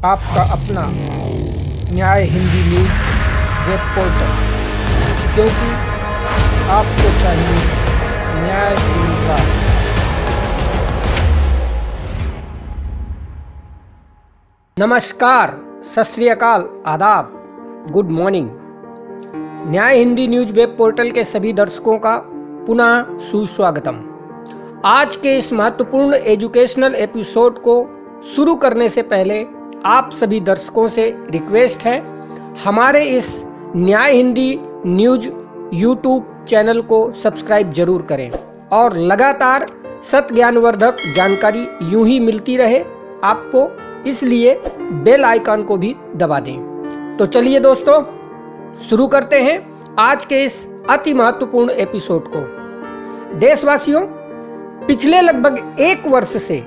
आपका अपना न्याय हिंदी न्यूज वेब पोर्टल, क्योंकि आपको चाहिए न्यायशील राष्ट्र। नमस्कार, सत श्री अकाल, आदाब, गुड मॉर्निंग। न्याय हिंदी न्यूज वेब पोर्टल के सभी दर्शकों का पुनः सुस्वागतम। आज के इस महत्वपूर्ण एजुकेशनल एपिसोड को शुरू करने से पहले आप सभी दर्शकों से रिक्वेस्ट है, हमारे इस न्याय हिंदी न्यूज यूट्यूब चैनल को सब्सक्राइब जरूर करें और लगातार सत्य ज्ञानवर्धक जानकारी यूं ही मिलती रहे आपको, इसलिए बेल आइकन को भी दबा दें। तो चलिए दोस्तों, शुरू करते हैं आज के इस अति महत्वपूर्ण एपिसोड को। देशवासियों, पिछले लगभग 1 वर्ष से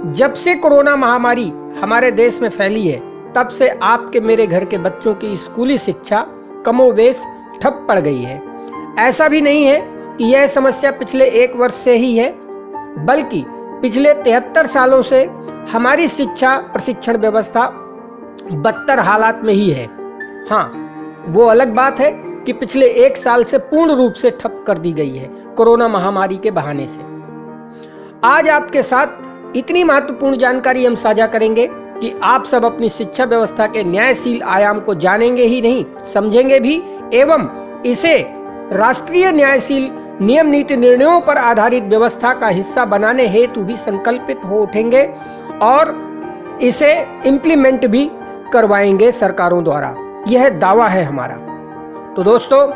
जब से कोरोना महामारी हमारे देश में फैली है, तब से आपके मेरे घर के बच्चों की स्कूली शिक्षा कमोवेश ठप पड़ गई है। ऐसा भी नहीं है कि यह समस्या पिछले 1 वर्ष से ही है, बल्कि पिछले 73 सालों से हमारी शिक्षा प्रशिक्षण व्यवस्था बदतर हालात में ही है। हाँ, वो अलग बात है कि पिछले 1 साल से पूर्ण रूप से ठप कर दी गई है कोरोना महामारी के बहाने से। आज आपके साथ इतनी महत्वपूर्ण जानकारी हम साझा करेंगे कि आप सब अपनी शिक्षा व्यवस्था के न्यायशील आयाम को जानेंगे ही नहीं, समझेंगे भी, एवं इसे राष्ट्रीय न्यायशील नियम नीति निर्णयों पर आधारित व्यवस्था का हिस्सा बनाने हेतु भी संकल्पित हो उठेंगे और इसे इम्प्लीमेंट भी करवाएंगे सरकारों द्वारा। यह दावा है हमारा। तो दोस्तों,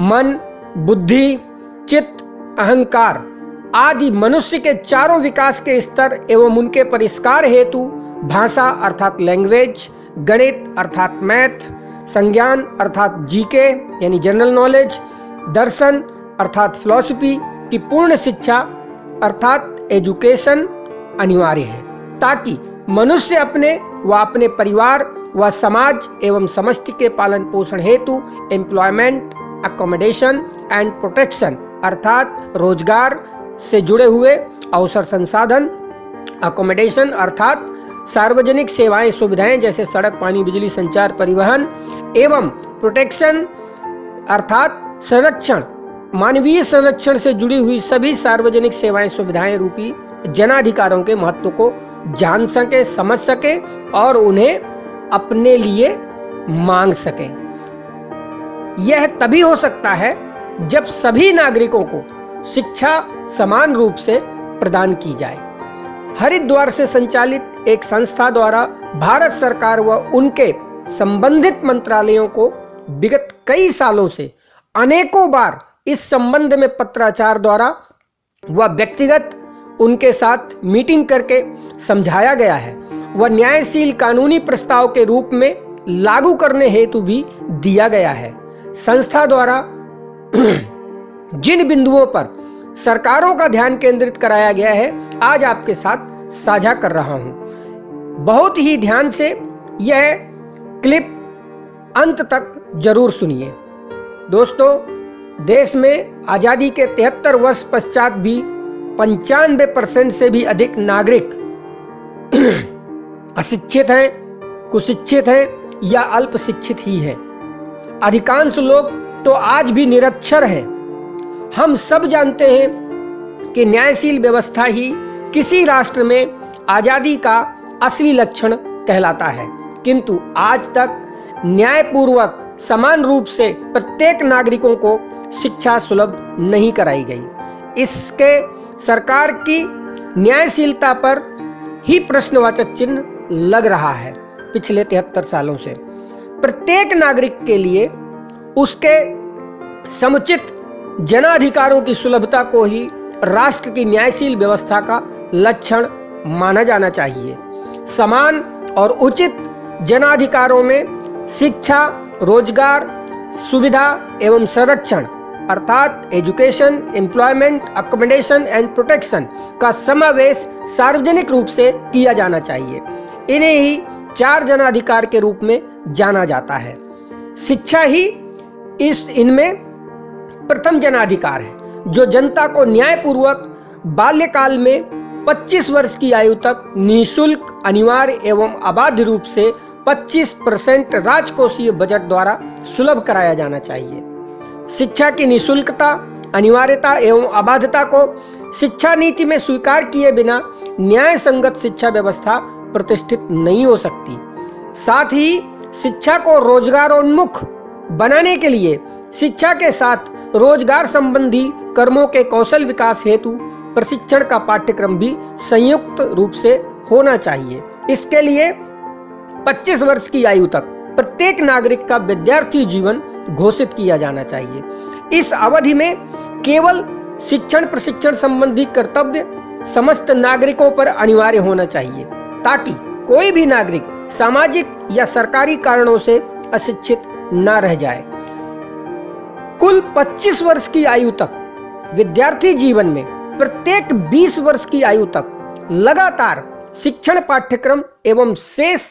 मन, बुद्धि, चित्त, अहंकार आदि मनुष्य के चारों विकास के स्तर एवं उनके परिष्कार हेतु भाषा अर्थात लैंग्वेज, गणित अर्थात मैथ, संज्ञान अर्थात जीके यानी जनरल नॉलेज, दर्शन अर्थात फिलॉसफी की पूर्ण शिक्षा अर्थात एजुकेशन अनिवार्य है, ताकि मनुष्य अपने व अपने परिवार व समाज एवं समष्टि के पालन पोषण हेतु एम्प्लॉयमेंट, अकोमोडेशन एंड प्रोटेक्शन अर्थात रोजगार से जुड़े हुए अवसर संसाधन, अकोमोडेशन अर्थात सार्वजनिक सेवाएं सुविधाएं जैसे सड़क, पानी, बिजली, संचार, परिवहन, एवं प्रोटेक्शन अर्थात संरक्षण, मानवीय संरक्षण से जुड़ी हुई सभी सार्वजनिक सेवाएं सुविधाएं रूपी जनाधिकारों के महत्व को जान सके, समझ सके और उन्हें अपने लिए मांग सके। यह तभी हो सकता है जब सभी नागरिकों को शिक्षा समान रूप से प्रदान की जाए। हरिद्वार से संचालित एक संस्था द्वारा भारत सरकार व उनके संबंधित मंत्रालयों को विगत कई सालों से अनेकों बार इस संबंध में पत्राचार द्वारा व व्यक्तिगत उनके साथ मीटिंग करके समझाया गया है व न्यायशील कानूनी प्रस्ताव के रूप में लागू करने हेतु भी दिया गया है। संस्था द्वारा जिन बिंदुओं पर सरकारों का ध्यान केंद्रित कराया गया है, आज आपके साथ साझा कर रहा हूं। बहुत ही ध्यान से यह क्लिप अंत तक जरूर सुनिए। दोस्तों, देश में आजादी के 73 वर्ष पश्चात भी 95% से भी अधिक नागरिक अशिक्षित हैं, कुशिक्षित हैं या अल्प शिक्षित ही हैं। अधिकांश लोग तो आज भी निरक्षर हैं। हम सब जानते हैं कि न्यायशील व्यवस्था ही किसी राष्ट्र में आजादी का असली लक्षण कहलाता है, किंतु आज तक न्यायपूर्वक समान रूप से प्रत्येक नागरिकों को शिक्षा सुलभ नहीं कराई गई। इसके सरकार की न्यायशीलता पर ही प्रश्नवाचक चिन्ह लग रहा है। पिछले 73 सालों से प्रत्येक नागरिक के लिए उसके समुचित जनाधिकारों की सुलभता को ही राष्ट्र की न्यायशील व्यवस्था का लक्षण माना जाना चाहिए। समान और उचित जनाधिकारों में शिक्षा, रोजगार, सुविधा एवं संरक्षण अर्थात education, employment, accommodation and protection का समावेश सार्वजनिक रूप से किया जाना चाहिए। इन्हें ही 4 जनाधिकार के रूप में जाना जाता है। शिक्षा ही इनमें प्रथम जनाधिकार है, जो जनता को न्यायपूर्वक बाल्यकाल में 25 वर्ष की आयु तक निःशुल्क, अनिवार्य एवं अबाध रूप से 25% राजकोषीय बजट द्वारा सुलभ कराया जाना चाहिए। शिक्षा की निःशुल्कता, अनिवार्यता एवं अबाधता को शिक्षा नीति में स्वीकार किए बिना न्याय संगत शिक्षा व्यवस्था प्रतिष्ठित नहीं हो सकती। साथ ही शिक्षा को रोजगारोन्मुख बनाने के लिए शिक्षा के साथ रोजगार संबंधी कर्मों के कौशल विकास हेतु प्रशिक्षण का पाठ्यक्रम भी संयुक्त रूप से होना चाहिए। इसके लिए 25 वर्ष की आयु तक प्रत्येक नागरिक का विद्यार्थी जीवन घोषित किया जाना चाहिए। इस अवधि में केवल शिक्षण प्रशिक्षण संबंधी कर्तव्य समस्त नागरिकों पर अनिवार्य होना चाहिए, ताकि कोई भी नागरिक सामाजिक या सरकारी कारणों से अशिक्षित न रह जाए। कुल 25 वर्ष की आयु तक विद्यार्थी जीवन में प्रत्येक 20 वर्ष की आयु तक लगातार शिक्षण पाठ्यक्रम एवं शेष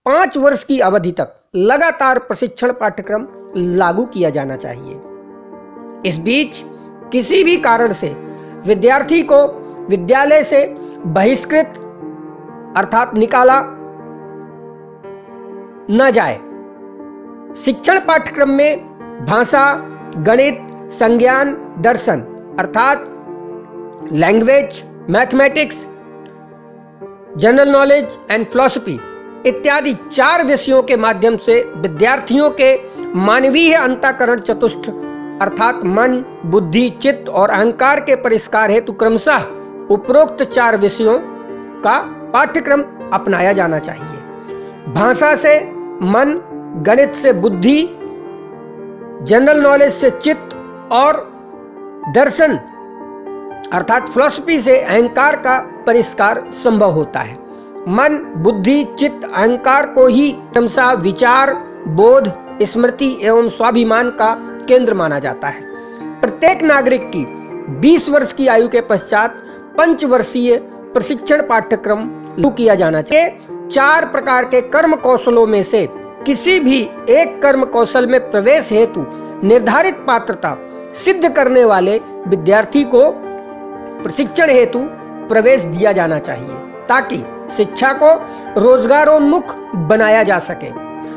5 वर्ष की अवधि तक लगातार प्रशिक्षण पाठ्यक्रम लागू किया जाना चाहिए। इस बीच किसी भी कारण से विद्यार्थी को विद्यालय से बहिष्कृत अर्थात निकाला न जाए। शिक्षण पाठ्यक्रम में भाषा, गणित, संज्ञान, दर्शन अर्थात language, mathematics, general knowledge and philosophy इत्यादि 4 विषयों के माध्यम से विद्यार्थियों के मानवीय अंतःकरण चतुष्ट अर्थात मन, बुद्धि, चित्त और अहंकार के परिष्कार हेतु क्रमशः उपरोक्त 4 विषयों का पाठ्यक्रम अपनाया जाना चाहिए। भाषा से मन, गणित से बुद्धि, जनरल नॉलेज से चित्त और दर्शन अर्थात फिलॉसफी से अहंकार का परिष्कार संभव होता है। मन, बुद्धि, चित्त, अहंकार को ही क्रमशः विचार, बोध, स्मृति एवं स्वाभिमान का केंद्र माना जाता है। प्रत्येक नागरिक की 20 वर्ष की आयु के पश्चात 5 वर्षीय प्रशिक्षण पाठ्यक्रम लागू किया जाना चाहिए। 4 प्रकार के कर्म कौशलों में से किसी भी एक कर्म कौशल में प्रवेश हेतु निर्धारित पात्रता सिद्ध करने वाले विद्यार्थी को प्रशिक्षण हेतु प्रवेश दिया जाना चाहिए, ताकि शिक्षा को रोजगारोन्मुख बनाया जा सके।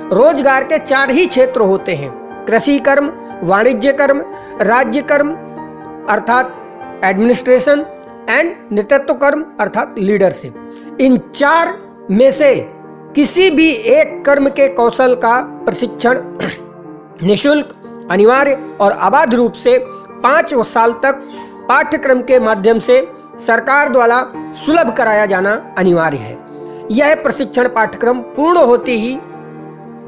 रोजगार के 4 ही क्षेत्र होते हैं: कृषि कर्म, वाणिज्य कर्म, राज्य कर्म अर्थात एडमिनिस्ट्रेशन एंड नेतृत्व कर्म अर्थात लीडरशिप। इन 4 में से किसी भी एक कर्म के कौशल का प्रशिक्षण निःशुल्क, अनिवार्य और अबाध रूप से 5 साल तक पाठ्यक्रम के माध्यम से सरकार द्वारा सुलभ कराया जाना अनिवार्य है। यह प्रशिक्षण पाठ्यक्रम पूर्ण होते ही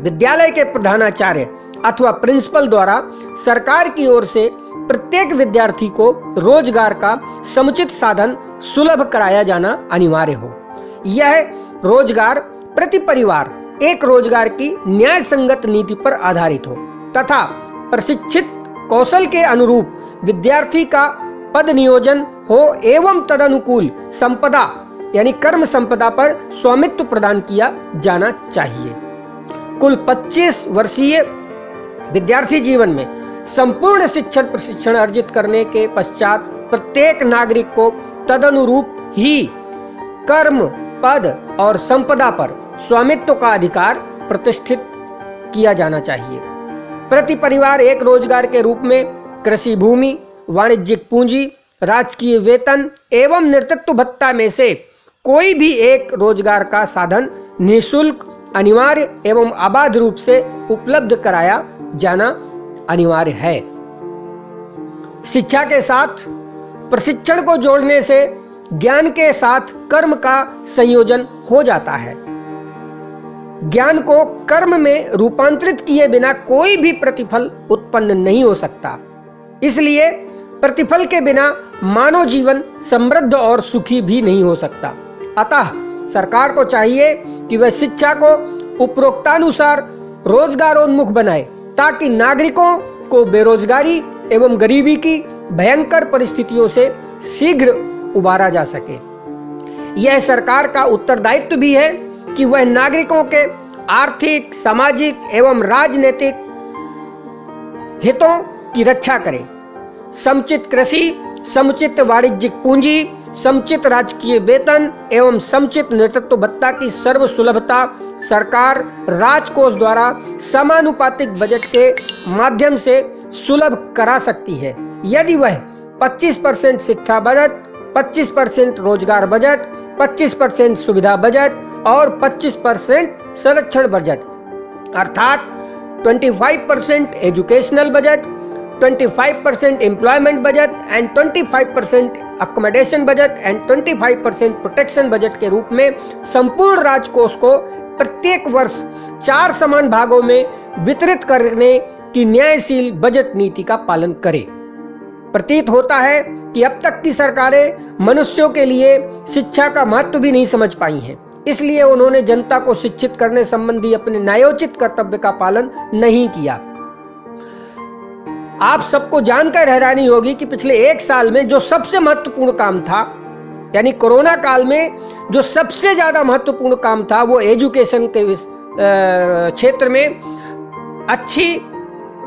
विद्यालय के प्रधानाचार्य अथवा प्रिंसिपल द्वारा सरकार की ओर से प्रत्येक विद्यार्थी को रोजगार का समुचित साधन सुलभ कराया जाना अनिवार्य हो। यह रोजगार प्रति परिवार एक रोजगार की न्याय संगत नीति पर आधारित हो तथा प्रशिक्षित कौशल के अनुरूप विद्यार्थी का पद नियोजन हो एवं तदनुकूल संपदा यानी कर्म संपदा पर स्वामित्व प्रदान किया जाना चाहिए। कुल 25 वर्षीय विद्यार्थी जीवन में संपूर्ण शिक्षण प्रशिक्षण अर्जित करने के पश्चात प्रत्येक नागरिक को तदनुरूप ही कर्म, पद और संपदा पर स्वामित्व का अधिकार प्रतिष्ठित किया जाना चाहिए। प्रति परिवार एक रोजगार के रूप में कृषि भूमि, वाणिज्यिक पूंजी, राजकीय वेतन एवं नेतृत्व भत्ता में से कोई भी एक रोजगार का साधन निःशुल्क, अनिवार्य एवं अबाध रूप से उपलब्ध कराया जाना अनिवार्य है। शिक्षा के साथ प्रशिक्षण को जोड़ने से ज्ञान के साथ कर्म का संयोजन हो जाता है। ज्ञान को कर्म में रूपांतरित किए बिना कोई भी प्रतिफल उत्पन्न नहीं हो सकता। इसलिए प्रतिफल के बिना मानव जीवन समृद्ध और सुखी भी नहीं हो सकता। अतः सरकार को चाहिए कि वह शिक्षा को उपरोक्तानुसार रोजगारोन्मुख बनाए, ताकि नागरिकों को बेरोजगारी एवं गरीबी की भयंकर परिस्थितियों से शीघ्र उबारा जा सके। यह सरकार का उत्तरदायित्व भी है कि वह नागरिकों के आर्थिक, सामाजिक एवं राजनीतिक हितों की रक्षा करे। समुचित कृषि, समुचित वाणिज्यिक पूंजी, समुचित राजकीय वेतन एवं समुचित नेतृत्व भत्ता की सर्व सुलभता सरकार राजकोष द्वारा समानुपातिक बजट के माध्यम से सुलभ करा सकती है। यदि वह 25% शिक्षा बजट, 25% रोजगार बजट, 25% सुविधा बजट और 25% संरक्षण बजट अर्थात 25% educational budget, 25% employment budget and 25% accommodation budget and 25% protection budget के रूप में संपूर्ण राजकोष को प्रत्येक वर्ष 4 समान भागों में वितरित करने की न्यायशील बजट नीति का पालन करे। प्रतीत होता है कि अब तक की सरकारें मनुष्यों के लिए शिक्षा का महत्व भी नहीं समझ पाई हैं, इसलिए उन्होंने जनता को शिक्षित करने संबंधी अपने न्यायोचित कर्तव्य का पालन नहीं किया। आप सबको जानकर हैरानी होगी कि पिछले 1 साल में जो सबसे महत्वपूर्ण काम था, यानी कोरोना काल में जो सबसे ज्यादा महत्वपूर्ण काम था वो एजुकेशन के क्षेत्र में अच्छी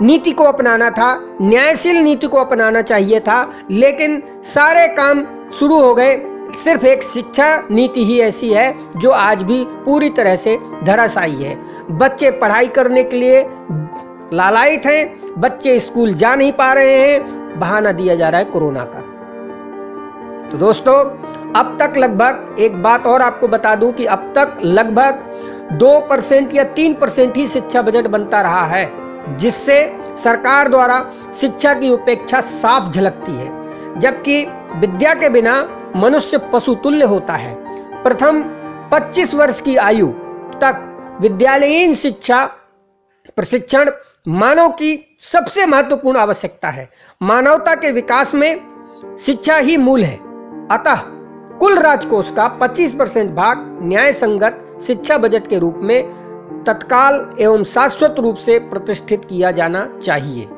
नीति को अपनाना था, न्यायशील नीति को अपनाना चाहिए था, लेकिन सारे काम शुरू हो गए। सिर्फ एक शिक्षा नीति ही ऐसी है जो आज भी पूरी तरह से धराशायी है। बच्चे पढ़ाई करने के लिए लालायित हैं, बच्चे स्कूल जा नहीं पा रहे हैं, बहाना दिया जा रहा है कोरोना का। तो दोस्तों, अब तक लगभग, एक बात और आपको बता दूं कि अब तक लगभग 2% या 3% ही शिक्षा बजट बनता रहा है, जिससे सरकार द्वारा शिक्षा की उपेक्षा साफ झलकती है। जबकि विद्या के बिना मनुष्य पशुतुल्य होता है। प्रथम 25 वर्ष की आयु तक विद्यालयीन शिक्षा प्रशिक्षण मानव की सबसे महत्वपूर्ण आवश्यकता है। मानवता के विकास में शिक्षा ही मूल है। अतः कुल राजकोष का 25% भाग न्याय संगत शिक्षा बजट के रूप में तत्काल एवं शाश्वत रूप से प्रतिष्ठित किया जाना चाहिए।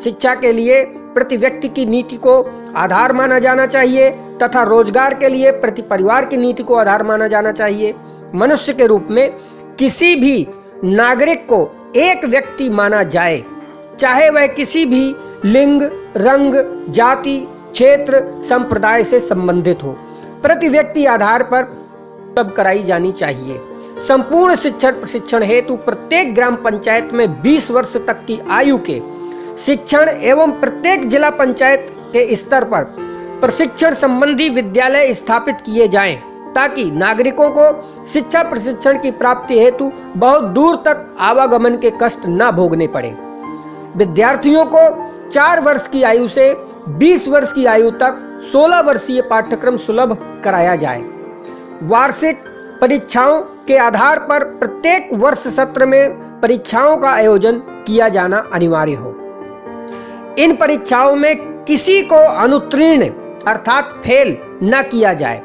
शिक्षा के लिए प्रति व्यक्ति की नीति को आधार माना जाना चाहिए तथा रोजगार के लिए प्रति परिवार की नीति को आधार माना जाना चाहिए। मनुष्य के रूप में किसी भी नागरिक को एक व्यक्ति माना जाए, चाहे वह किसी भी लिंग, रंग, जाति, क्षेत्र, संप्रदाय से संबंधित हो। प्रति व्यक्ति आधार पर उपलब्ध कराई जानी चाहिए। संपूर्ण शिक्षण प्रशिक्षण हेतु प्रत्येक ग्राम पंचायत में 20 वर्ष तक की आयु के शिक्षण एवं प्रत्येक जिला पंचायत के स्तर पर प्रशिक्षण संबंधी विद्यालय स्थापित किए जाएं, ताकि नागरिकों को शिक्षा प्रशिक्षण की प्राप्ति हेतु बहुत दूर तक आवागमन के कष्ट न भोगने पड़े। विद्यार्थियों को 4 वर्ष की आयु से 20 वर्ष की आयु तक 16 वर्षीय पाठ्यक्रम सुलभ कराया जाए। वार्षिक परीक्षाओं के आधार पर प्रत्येक वर्ष सत्र में परीक्षाओं का आयोजन किया जाना अनिवार्य हो। इन परीक्षाओं में किसी को अनुत्तीर्ण अर्थात फेल न किया जाए।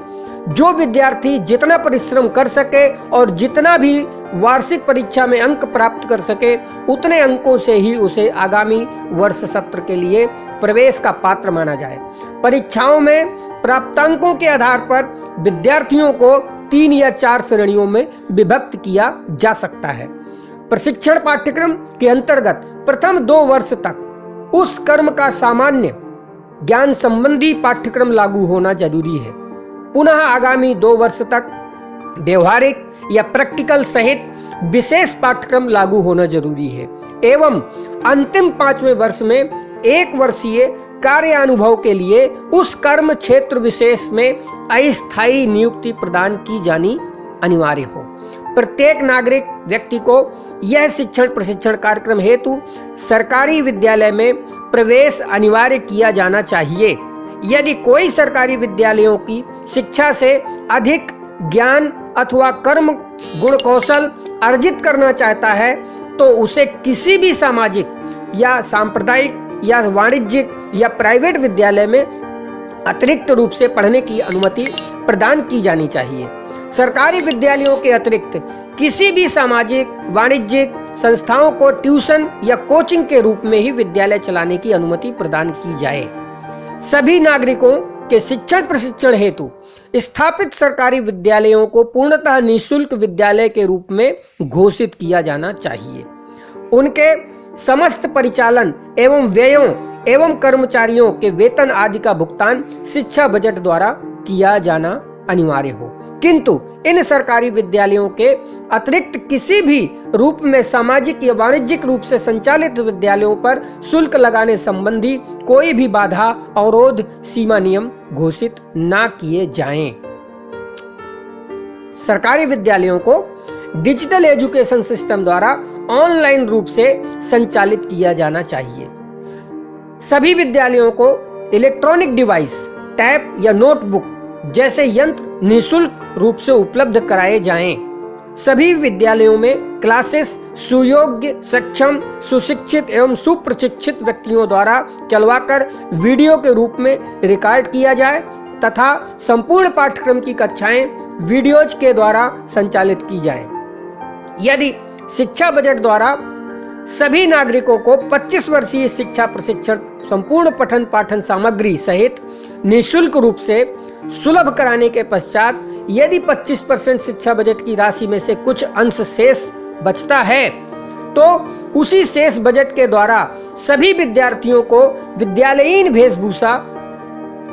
जो विद्यार्थी जितना परिश्रम कर सके और जितना भी वार्षिक परीक्षा में अंक प्राप्त कर सके, उतने अंकों से ही उसे आगामी वर्ष सत्र के लिए प्रवेश का पात्र माना जाए। परीक्षाओं में प्राप्तांकों के आधार पर विद्यार्थियों को 3 या 4 श्रेणियों में विभक्त किया जा सकता है। प्रशिक्षण पाठ्यक्रम के अंतर्गत प्रथम 2 वर्ष तक उस कर्म का सामान्य ज्ञान संबंधी पाठ्यक्रम लागू होना जरूरी है। पुनः आगामी 2 वर्ष तक व्यवहारिक या प्रैक्टिकल सहित विशेष पाठ्यक्रम लागू होना जरूरी है एवं अंतिम 5वें वर्ष में 1 वर्षीय कार्यानुभव के लिए उस कर्म क्षेत्र विशेष में अस्थायी नियुक्ति प्रदान की जानी अनिवार्य हो। प्रत्येक नागरिक व्यक्ति को यह शिक्षण प्रशिक्षण कार्यक्रम हेतु सरकारी विद्यालय में प्रवेश अनिवार्य किया जाना चाहिए। यदि कोई सरकारी विद्यालयों की शिक्षा से अधिक ज्ञान अथवा कर्म गुण कौशल अर्जित करना चाहता है तो उसे किसी भी सामाजिक या सांप्रदायिक या वाणिज्यिक या प्राइवेट विद्यालय में अतिरिक्त रूप से पढ़ने की अनुमति प्रदान की जानी चाहिए। सरकारी विद्यालयों के अतिरिक्त किसी भी सामाजिक वाणिज्यिक संस्थाओं को ट्यूशन या कोचिंग के रूप में ही विद्यालय चलाने की अनुमति प्रदान की जाए। सभी नागरिकों के शिक्षण प्रशिक्षण हेतु स्थापित सरकारी विद्यालयों को पूर्णतः निःशुल्क विद्यालय के रूप में घोषित किया जाना चाहिए। उनके समस्त परिचालन एवं व्ययों एवं कर्मचारियों के वेतन आदि का भुगतान शिक्षा बजट द्वारा किया जाना अनिवार्य हो। किंतु इन सरकारी विद्यालयों के अतिरिक्त किसी भी रूप में सामाजिक या वाणिज्यिक रूप से संचालित विद्यालयों पर शुल्क लगाने संबंधी कोई भी बाधा, अवरोध, सीमा नियम घोषित ना किए जाएं। सरकारी विद्यालयों को डिजिटल एजुकेशन सिस्टम द्वारा ऑनलाइन रूप से संचालित किया जाना चाहिए। सभी विद्यालयों को इलेक्ट्रॉनिक डिवाइस, टैब या नोटबुक जैसे यंत्र निःशुल्क रूप से उपलब्ध कराए जाएं। सभी विद्यालयों में क्लासेस सुयोग्य, सक्षम, सुशिक्षित एवं सुप्रशिक्षित व्यक्तियों द्वारा चलवाकर वीडियो के रूप में रिकॉर्ड किया जाए तथा संपूर्ण पाठ्यक्रम की कक्षाएं वीडियोज के द्वारा संचालित की जाएं। यदि शिक्षा बजट द्वारा सभी नागरिकों को 25 वर्षीय शिक्षा प्रशिक्षण संपूर्ण पठन पाठन सामग्री सहित निःशुल्क रूप से सुलभ कराने के पश्चात यदि 25% शिक्षा बजट की राशि में से कुछ अंश शेष बचता है तो उसी शेष बजट के द्वारा सभी विद्यार्थियों को विद्यालयीन वेशभूषा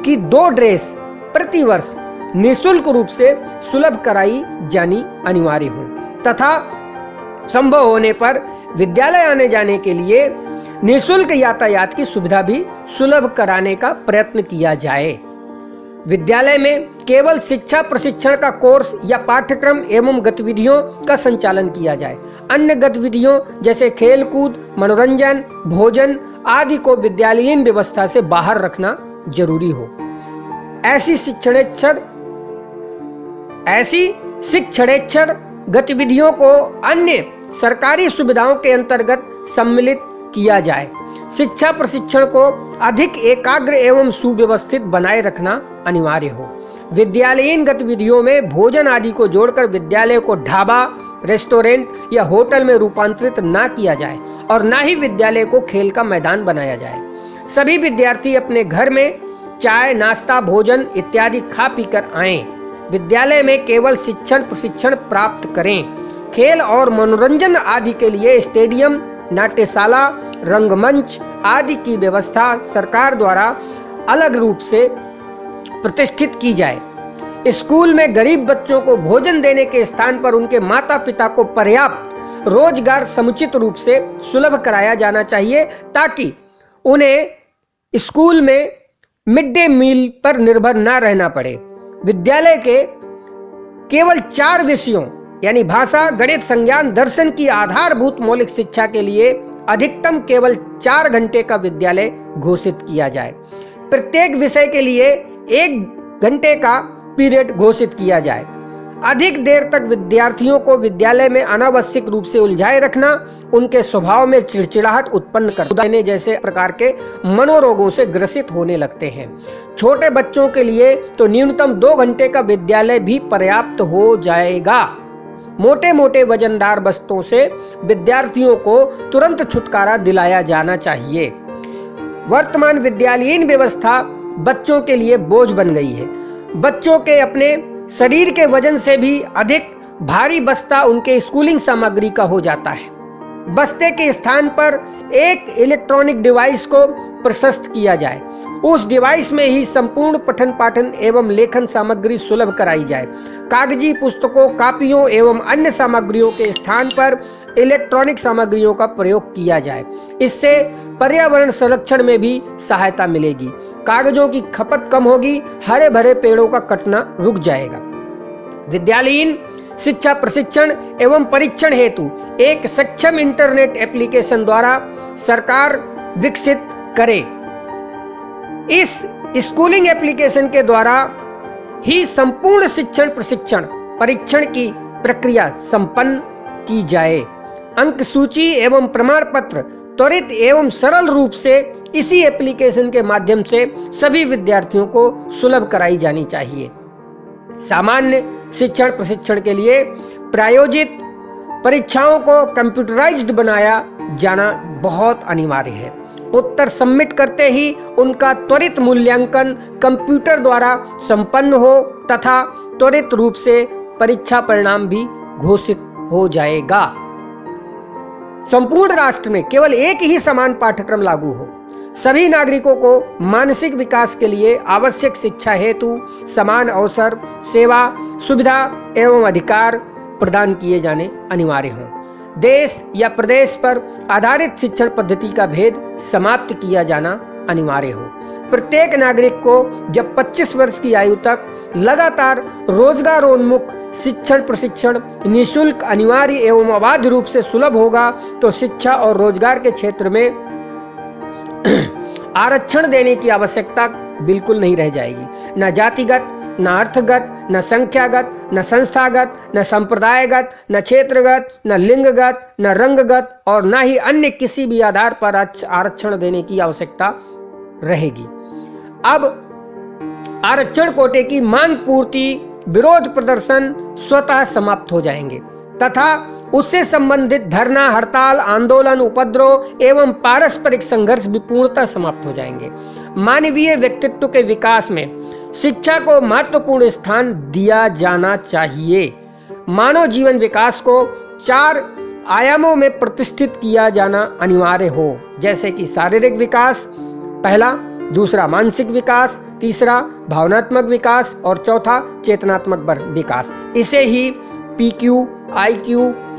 की 2 ड्रेस प्रति वर्ष निःशुल्क रूप से सुलभ कराई जानी अनिवार्य हो तथा संभव होने पर विद्यालय आने जाने के लिए निःशुल्क यातायात की सुविधा भी सुलभ कराने का प्रयत्न किया जाए। विद्यालय में केवल शिक्षा प्रशिक्षण का कोर्स या पाठ्यक्रम एवं गतिविधियों का संचालन किया जाए। अन्य गतिविधियों जैसे खेलकूद, मनोरंजन, भोजन आदि को विद्यालयीन व्यवस्था से बाहर रखना जरूरी हो। ऐसी शिक्षणेच्छर गतिविधियों को अन्य सरकारी सुविधाओं के अंतर्गत सम्मिलित किया जाए। शिक्षा प्रशिक्षण को अधिक एकाग्र एवं सुव्यवस्थित बनाए रखना अनिवार्य हो। विद्यालयीन गतिविधियों में भोजन आदि को जोड़कर विद्यालय को ढाबा, रेस्टोरेंट या होटल में रूपांतरित ना किया जाए और ना ही विद्यालय को खेल का मैदान बनाया जाए। सभी विद्यार्थी अपने घर में चाय, नाश्ता, भोजन इत्यादि खा पीकर आएं। विद्यालय में केवल शिक्षण प्रशिक्षण प्राप्त करें। खेल और मनोरंजन आदि के लिए स्टेडियम, नाट्यशाला, रंगमंच आदि की व्यवस्था सरकार द्वारा अलग रूप से प्रतिष्ठित की जाए। स्कूल में गरीब बच्चों को भोजन देने के स्थान पर उनके माता पिता को पर्याप्त रोजगार समुचित रूप से सुलभ कराया जाना चाहिए ताकि उन्हें स्कूल में मिड डे मील पर निर्भर न रहना पड़े। विद्यालय के केवल 4 विषयों यानी भाषा, गणित, संज्ञान, दर्शन की आधारभूत मौलिक शिक्षा के लिए अधिकतम केवल 4 घंटे का विद्यालय घोषित किया जाए। प्रत्येक विषय के लिए 1 घंटे का पीरियड घोषित किया जाए। अधिक देर तक विद्यार्थियों को विद्यालय में अनावश्यक रूप से उलझाए रखना उनके स्वभाव में चिड़चिड़ाहट उत्पन्न कर देने जैसे प्रकार के मनोरोगों से ग्रसित होने लगते हैं। छोटे बच्चों के लिए तो न्यूनतम 2 घंटे का विद्यालय भी पर्याप्त हो जाएगा। मोटे मोटे वजनदार बस्तों से विद्यार्थियों को तुरंत छुटकारा दिलाया जाना चाहिए। वर्तमान विद्यालयीन व्यवस्था बच्चों के लिए बोझ बन गई है। बच्चों के अपने शरीर के वजन से भी अधिक भारी बस्ता उनके स्कूलिंग सामग्री का हो जाता है। बस्ते के स्थान पर एक इलेक्ट्रॉनिक डिवाइस को प्रशस्त किया जाए। उस डिवाइस में ही संपूर्ण पठन पाठन एवं लेखन सामग्री सुलभ कराई जाए। कागजी पुस्तकों, कापियों एवं अन्य सामग्रियों के स्थान पर इलेक्ट्रॉनिक सामग्रियों का प्रयोग किया जाए। इससे पर्यावरण संरक्षण में भी सहायता मिलेगी। कागजों की खपत कम होगी, हरे भरे पेड़ों का कटना रुक जाएगा। विद्यालयीन शिक्षा प्रशिक्षण एवं परीक्षण हेतु एक सक्षम इंटरनेट एप्लीकेशन द्वारा सरकार विकसित करे। इस स्कूलिंग एप्लीकेशन के द्वारा ही संपूर्ण शिक्षण प्रशिक्षण परीक्षण की प्रक्रिया संपन्न की जाए। अंक सूची एवं प्रमाण पत्र त्वरित एवं सरल रूप से इसी एप्लीकेशन के माध्यम से सभी विद्यार्थियों को सुलभ कराई जानी चाहिए। सामान्य शिक्षण प्रशिक्षण के लिए प्रायोजित परीक्षाओं को कंप्यूटराइज्ड बनाया जाना बहुत अनिवार्य है। उत्तर सबमिट करते ही उनका त्वरित मूल्यांकन कंप्यूटर द्वारा संपन्न हो तथा त्वरित रूप से परीक्षा परिणाम भी घोषित हो जाएगा। संपूर्ण राष्ट्र में केवल एक ही समान पाठ्यक्रम लागू हो। सभी नागरिकों को मानसिक विकास के लिए आवश्यक शिक्षा हेतु समान अवसर, सेवा, सुविधा एवं अधिकार प्रदान किए जाने अनिवार्य हों। देश या प्रदेश पर आधारित शिक्षण पद्धति का भेद समाप्त किया जाना अनिवार्य हो। प्रत्येक नागरिक को जब 25 वर्ष की आयु तक लगातार रोजगारोन्मुख शिक्षण प्रशिक्षण निःशुल्क, अनिवार्य एवं अबाध रूप से सुलभ होगा तो शिक्षा और रोजगार के क्षेत्र में आरक्षण देने की आवश्यकता बिल्कुल नहीं रह जाएगी। न जातिगत, न अर्थगत, न संख्यागत, न संस्थागत, न संप्रदायगत, न क्षेत्रगत, न लिंगगत, न रंगगत और न ही अन्य किसी भी आधार पर आरक्षण देने की आवश्यकता रहेगी। अब आरक्षण कोटे की मांग पूर्ति, विरोध प्रदर्शन स्वतः समाप्त हो जाएंगे तथा उससे संबंधित धरना, हड़ताल, आंदोलन, उपद्रव एवं पारस्परिक संघर्ष भी पूर्णतः समाप्त हो जाएंगे। मानवीय व्यक्तित्व के विकास में शिक्षा को महत्वपूर्ण स्थान दिया जाना चाहिए। मानव जीवन विकास को 4 आयामों में प्रतिष्ठित किया जाना अनिवार्य हो, जैसे कि शारीरिक विकास पहला, दूसरा मानसिक विकास, तीसरा भावनात्मक विकास और चौथा चेतनात्मक विकास। इसे ही PQ, IQ,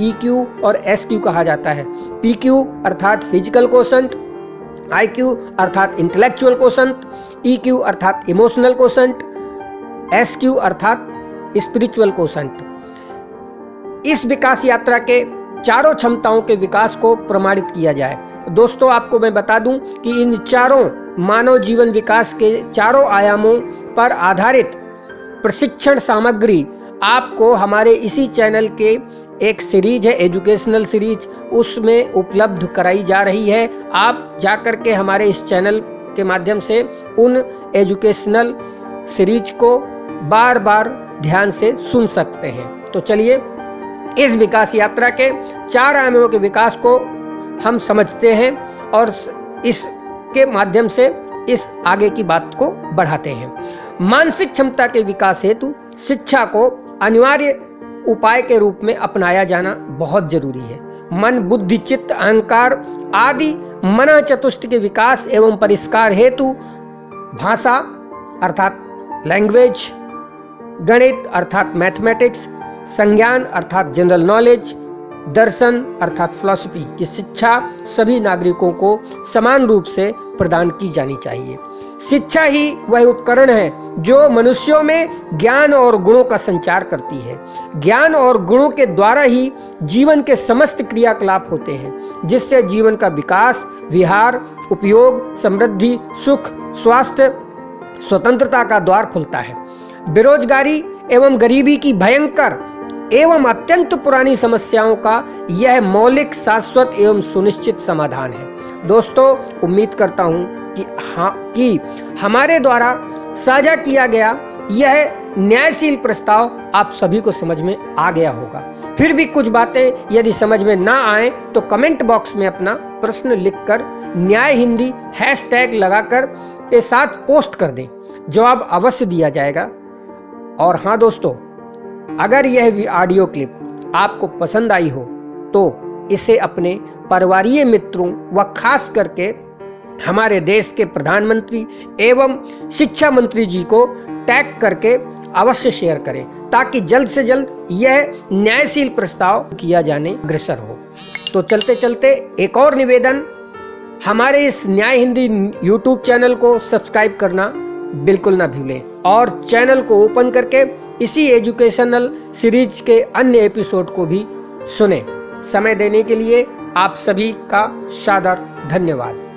EQ और SQ कहा जाता है। PQ अर्थात फिजिकल कोशंट, IQ अर्थात इंटेलेक्चुअल कोशंट, EQ अर्थात इमोशनल कोशंट, SQ अर्थात स्पिरिचुअल कोशंट। इस विकास यात्रा के चारों क्षमताओं के विकास को प्रमाणित किया जाए। दोस्तों, आपको मैं बता दूं कि इन चारों मानव जीवन विकास के चारों आयामों पर आधारित प्रशिक्षण सामग्री आपको हमारे इसी चैनल के एक सीरीज है, एजुकेशनल सीरीज, उसमें उपलब्ध कराई जा रही है। आप जाकर के हमारे इस चैनल के माध्यम से उन एजुकेशनल सीरीज को बार बार ध्यान से सुन सकते हैं। तो चलिए इस विकास यात्रा के 4 आयामों के विकास को हम समझते हैं और इसके माध्यम से इस आगे की बात को बढ़ाते हैं। मानसिक क्षमता के विकास हेतु शिक्षा को अनिवार्य उपाय के रूप में अपनाया जाना बहुत जरूरी है। मन, बुद्धि, चित्त, अहंकार आदि मन चतुष्ट के विकास एवं परिष्कार हेतु भाषा अर्थात लैंग्वेज, गणित अर्थात मैथमेटिक्स, संज्ञान अर्थात जनरल नॉलेज, दर्शन अर्थात फिलॉसफी की शिक्षा सभी नागरिकों को समान रूप से प्रदान की जानी चाहिए। शिक्षा ही वह उपकरण है जो मनुष्यों में ज्ञान और गुणों का संचार करती है। ज्ञान और गुणों के द्वारा ही जीवन के समस्त क्रियाकलाप होते हैं, जिससे जीवन का विकास, विहार, उपयोग, समृद्धि, सुख, स्वास्थ्य, स्वतंत्रता का द्वार खुलता है। बेरोजगारी एवं गरीबी की भयंकर एवं अत्यंत पुरानी समस्याओं का यह मौलिक, शाश्वत एवं सुनिश्चित समाधान है। दोस्तों, उम्मीद करता हूं कि हमारे द्वारा साझा किया गया यह न्यायशील प्रस्ताव आप सभी को समझ में आ गया होगा। फिर भी कुछ बातें यदि समझ में ना आए तो कमेंट बॉक्स में अपना प्रश्न लिखकर न्याय हिंदी हैशटैग लगाकर के साथ पोस्ट कर दें, जवाब अवश्य दिया जाएगा। और हाँ दोस्तों, अगर यह ऑडियो क्लिप आपको पसंद आई हो तो इसे अपने परिवारीय मित्रों व खास करके हमारे देश के प्रधानमंत्री एवं शिक्षा मंत्री जी को टैग करके अवश्य शेयर करें, ताकि जल्द से जल्द यह न्यायशील प्रस्ताव किया जाने अग्रसर हो। तो चलते चलते एक और निवेदन, हमारे इस न्याय हिंदी यूट्यूब चैनल को सब्सक्राइब करना बिल्कुल ना भूलें और चैनल को ओपन करके इसी एजुकेशनल सीरीज के अन्य एपिसोड को भी सुनें। समय देने के लिए आप सभी का सादर धन्यवाद।